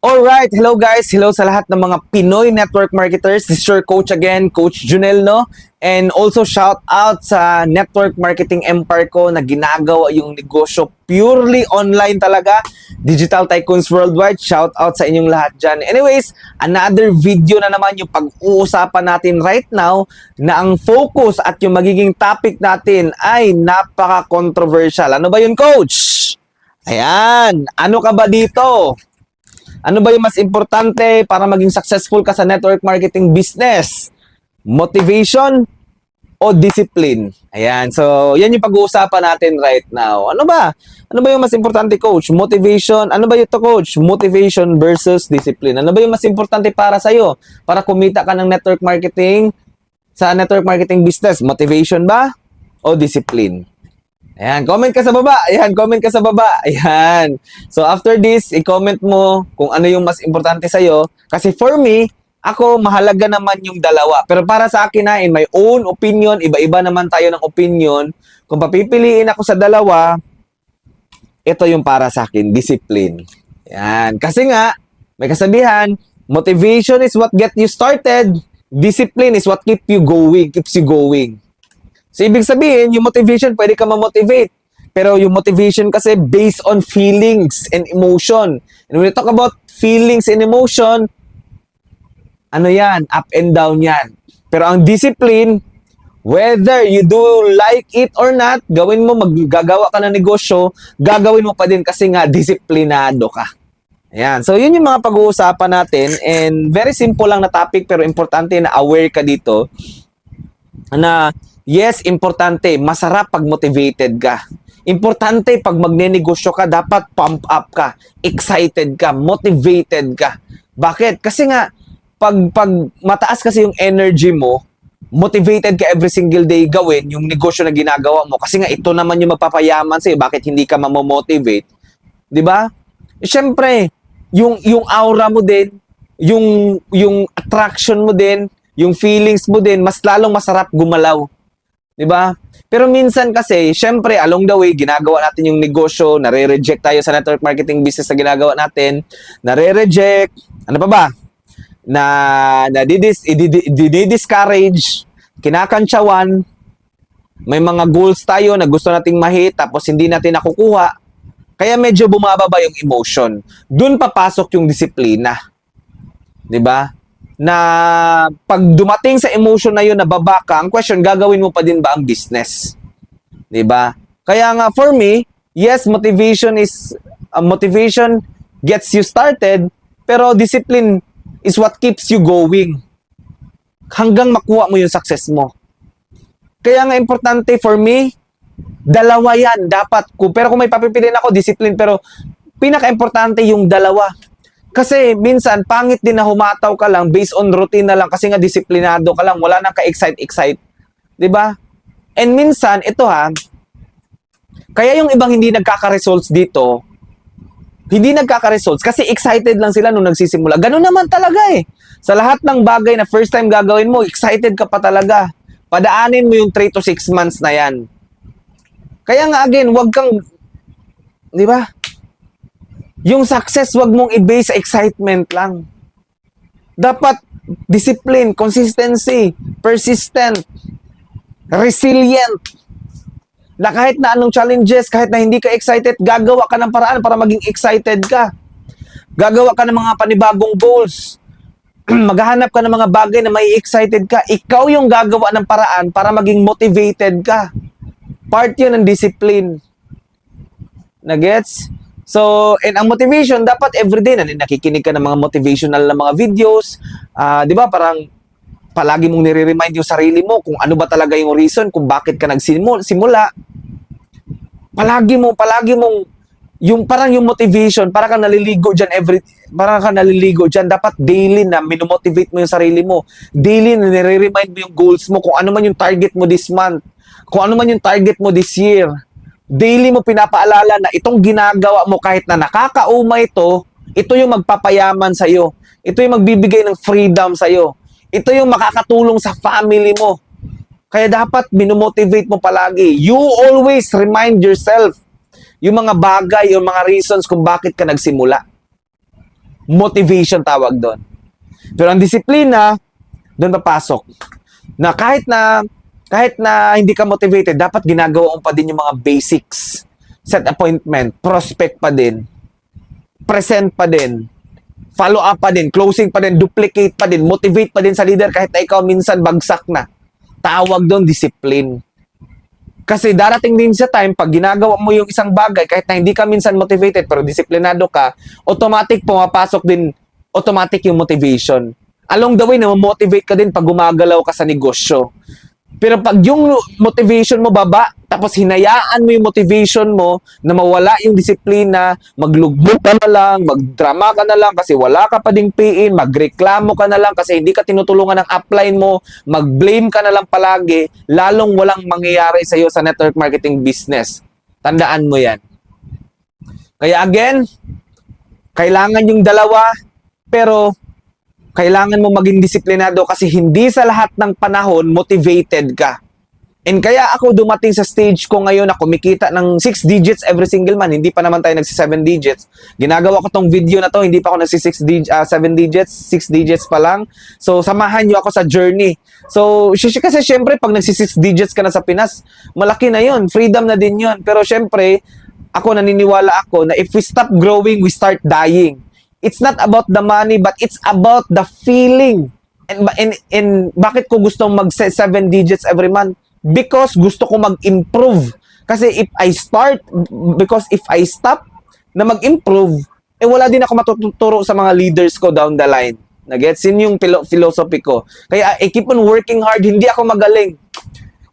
Alright, hello guys, hello sa lahat ng mga Pinoy network marketers. This is your coach again, Coach Junel, no? And also shout out sa network marketing empire ko na ginagawa yung negosyo purely online talaga. Digital Tycoons Worldwide, shout out sa inyong lahat dyan. Anyways, another video na naman yung pag-uusapan natin right now na ang focus at yung magiging topic natin ay napaka-controversial. Ano ba yun, Coach? Ayan, ano ka ba dito? Ano ba yung mas importante para maging successful ka sa network marketing business? Motivation o discipline? Ayan. So, yan yung pag-uusapan natin right now. Ano ba? Ano ba yung mas importante, Coach? Motivation. Ano ba ito, Coach? Motivation versus discipline. Ano ba yung mas importante para sa'yo? Para kumita ka ng network marketing sa network marketing business? Motivation ba o discipline? Ayan, comment ka sa baba. Ayan, comment ka sa baba. Ayan. So, after this, i-comment mo kung ano yung mas importante sa'yo. Kasi for me, ako, mahalaga naman yung dalawa. Pero para sa akin na, in my own opinion, iba-iba naman tayo ng opinion. Kung papipiliin ako sa dalawa, ito yung para sa akin, discipline. Ayan. Kasi nga, may kasabihan, motivation is what get you started. Discipline is what keeps you going. So, ibig sabihin, yung motivation, pwede ka ma-motivate. Pero yung motivation kasi based on feelings and emotion. And when we talk about feelings and emotion, ano yan? Up and down yan. Pero ang discipline, whether you do like it or not, gawin mo, maggagawa ka ng negosyo, gagawin mo pa din kasi nga disiplinado ka. Ayan. So, yun yung mga pag-uusapan natin. And very simple lang na topic, pero importante na aware ka dito na yes, importante, masarap pag motivated ka. Importante pag magnenegosyo ka, dapat pump up ka, excited ka, motivated ka. Bakit? Kasi nga, pag mataas kasi yung energy mo, motivated ka every single day gawin yung negosyo na ginagawa mo. Kasi nga, ito naman yung mapapayaman sa'yo. Bakit hindi ka mamomotivate? Di ba? Siyempre, yung aura mo din, yung attraction mo din, yung feelings mo din, mas lalong masarap gumalaw. 'Di ba? Pero minsan kasi, syempre, along the way, ginagawa natin yung negosyo, nare-reject tayo sa network marketing business na ginagawa natin, nare-reject, ano pa ba? Discourage, kinakantsawan, may mga goals tayo na gusto nating ma-hit, tapos hindi natin nakukuha, kaya medyo bumababa yung emotion. Doon papasok yung disiplina. 'Di ba? Na pag dumating sa emotion na yun, nababa ka, ang question, gagawin mo pa din ba ang business? 'Di ba? Kaya nga for me, yes, motivation gets you started, pero discipline is what keeps you going hanggang makuha mo yung success mo. Kaya nga importante for me, dalawa yan dapat ko. Pero kung may papipiliin ako, discipline, pero pinaka-importante yung dalawa. Kasi minsan, pangit din na humataw ka lang based on routine na lang kasi nga disiplinado ka lang, wala nang ka-excite. 'Di ba? And minsan, ito kaya yung ibang hindi nagkaka-results dito, hindi nagkaka-results kasi excited lang sila nung nagsisimula. Ganun naman talaga eh. Sa lahat ng bagay na first time gagawin mo, excited ka pa talaga. Padaanin mo yung 3 to 6 months na yan. Kaya nga again, wag kang, 'di ba? Yung success, wag mong i-base sa excitement lang. Dapat discipline, consistency, persistent, resilient. Na kahit na anong challenges, kahit na hindi ka excited, gagawa ka ng paraan para maging excited ka. Gagawa ka ng mga panibagong goals. Maghahanap ka ng mga bagay na may excited ka. Ikaw yung gagawa ng paraan para maging motivated ka. Part yun ng discipline. Na-gets? So, and ang motivation, dapat everyday na nakikinig ka ng mga motivational na mga videos. Di ba? Parang palagi mong nire-remind yung sarili mo kung ano ba talaga yung reason kung bakit ka nagsimula. Palagi mong, yung parang yung motivation, para ka naliligo dyan, dapat daily na minomotivate mo yung sarili mo. Daily na nire-remind mo yung goals mo, kung ano man yung target mo this month, kung ano man yung target mo this year. Daily mo pinapaalala na itong ginagawa mo kahit na nakakaumay ito yung magpapayaman sa'yo. Ito yung magbibigay ng freedom sa'yo. Ito yung makakatulong sa family mo. Kaya dapat minomotivate mo palagi. You always remind yourself yung mga bagay, yung mga reasons kung bakit ka nagsimula. Motivation tawag doon. Pero ang disiplina, doon papasok. Na kahit na hindi ka motivated, dapat ginagawa mo pa din yung mga basics. Set appointment, prospect pa din, present pa din, follow up pa din, closing pa din, duplicate pa din, motivate pa din sa leader kahit na ikaw minsan bagsak na. Tawag doon discipline. Kasi darating din sa time, pag ginagawa mo yung isang bagay, kahit na hindi ka minsan motivated, pero disiplinado ka, automatic pumapasok din, automatic yung motivation. Along the way, na-motivate ka din pag gumagalaw ka sa negosyo. Pero pag yung motivation mo baba, tapos hinayaan mo yung motivation mo na mawala yung disiplina, maglugmok ka na lang, magdrama ka na lang kasi wala ka pa ding PIN, magreklamo ka na lang kasi hindi ka tinutulungan ng upline mo, mag-blame ka na lang palagi, lalong walang mangyayari sa iyo sa network marketing business. Tandaan mo yan. Kaya again, kailangan yung dalawa, pero kailangan mo maging disiplinado kasi hindi sa lahat ng panahon motivated ka. And kaya ako dumating sa stage ko ngayon na kumikita ng 6 digits every single month. Hindi pa naman tayo nagsi 7 digits. Ginagawa ko tong video na to, hindi pa ako nagsi 7 digits, 6 digits pa lang. So samahan niyo ako sa journey. So kasi syempre pag nagsi 6 digits ka na sa Pinas, malaki na 'yon, freedom na din 'yon. Pero syempre, ako naniniwala ako na if we stop growing, we start dying. It's not about the money, but it's about the feeling. And bakit ko gustong mag 7 digits every month? Because gusto ko mag-improve. Kasi if I stop na mag-improve, wala din ako matuturo sa mga leaders ko down the line. Nagets? Yun yung philosophy ko. Kaya I keep on working hard. Hindi ako magaling.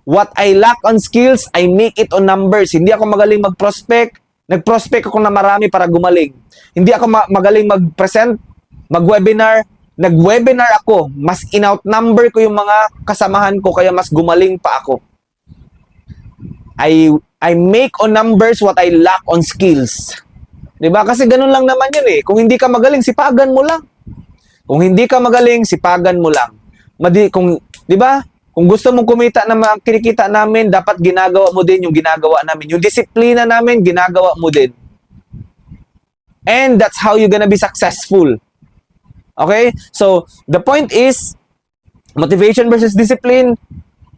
What I lack on skills, I make it on numbers. Hindi ako magaling mag-prospect. Nag-prospect ako na marami para gumaling. Hindi ako magaling mag-present, mag-webinar. Nag-webinar ako. Mas in-outnumber ko yung mga kasamahan ko kaya mas gumaling pa ako. I make on numbers what I lack on skills. 'Di ba? Kasi ganun lang naman 'yun eh. Kung hindi ka magaling, sipagan mo lang. Kung hindi ka magaling, sipagan mo lang. 'Di ba? Kung gusto mong kumita na kinikita namin, dapat ginagawa mo din yung ginagawa namin. Yung disiplina namin, ginagawa mo din. And that's how you're gonna be successful. Okay? So, the point is, motivation versus discipline,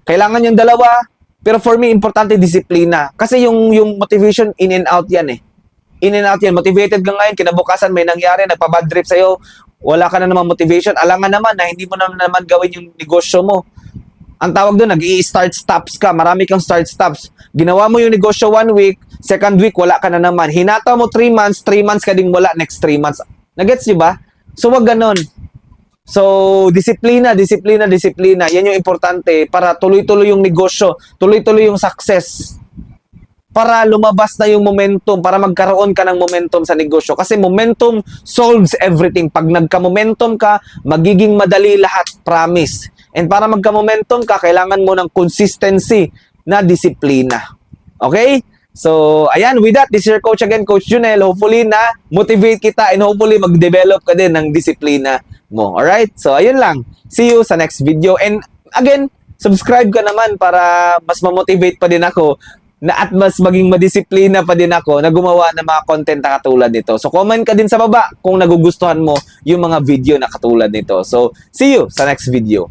kailangan yung dalawa. Pero for me, importante disiplina. Kasi yung motivation, in and out yan eh. In and out yan. Motivated ka ngayon, kinabukasan may nangyari, nagpa-bad trip sa'yo, wala ka na naman motivation. Alangan naman na hindi mo naman gawin yung negosyo mo. Ang tawag doon, nag-i-start-stops ka. Marami kang start-stops. Ginawa mo yung negosyo 1 week, second week, wala ka na naman. Hinata mo 3 months, 3 months ka ding wala, next 3 months. Nagets nyo ba? So, wag ganon. So, disiplina. Yan yung importante para tuloy-tuloy yung negosyo, tuloy-tuloy yung success. Para lumabas na yung momentum, para magkaroon ka ng momentum sa negosyo. Kasi momentum solves everything. Pag nagka-momentum ka, magiging madali lahat, promise. And para magka-momentum ka, kailangan mo ng consistency na disiplina. Okay? So, ayan, with that, this is your coach again, Coach Junel. Hopefully na motivate kita and hopefully mag-develop ka din ng disiplina mo. Alright? So, ayun lang. See you sa next video. And again, subscribe ka naman para mas ma-motivate pa din ako at mas maging madisiplina pa din ako na gumawa ng mga content na katulad nito. So, comment ka din sa baba kung nagugustuhan mo yung mga video na katulad nito. So, see you sa next video.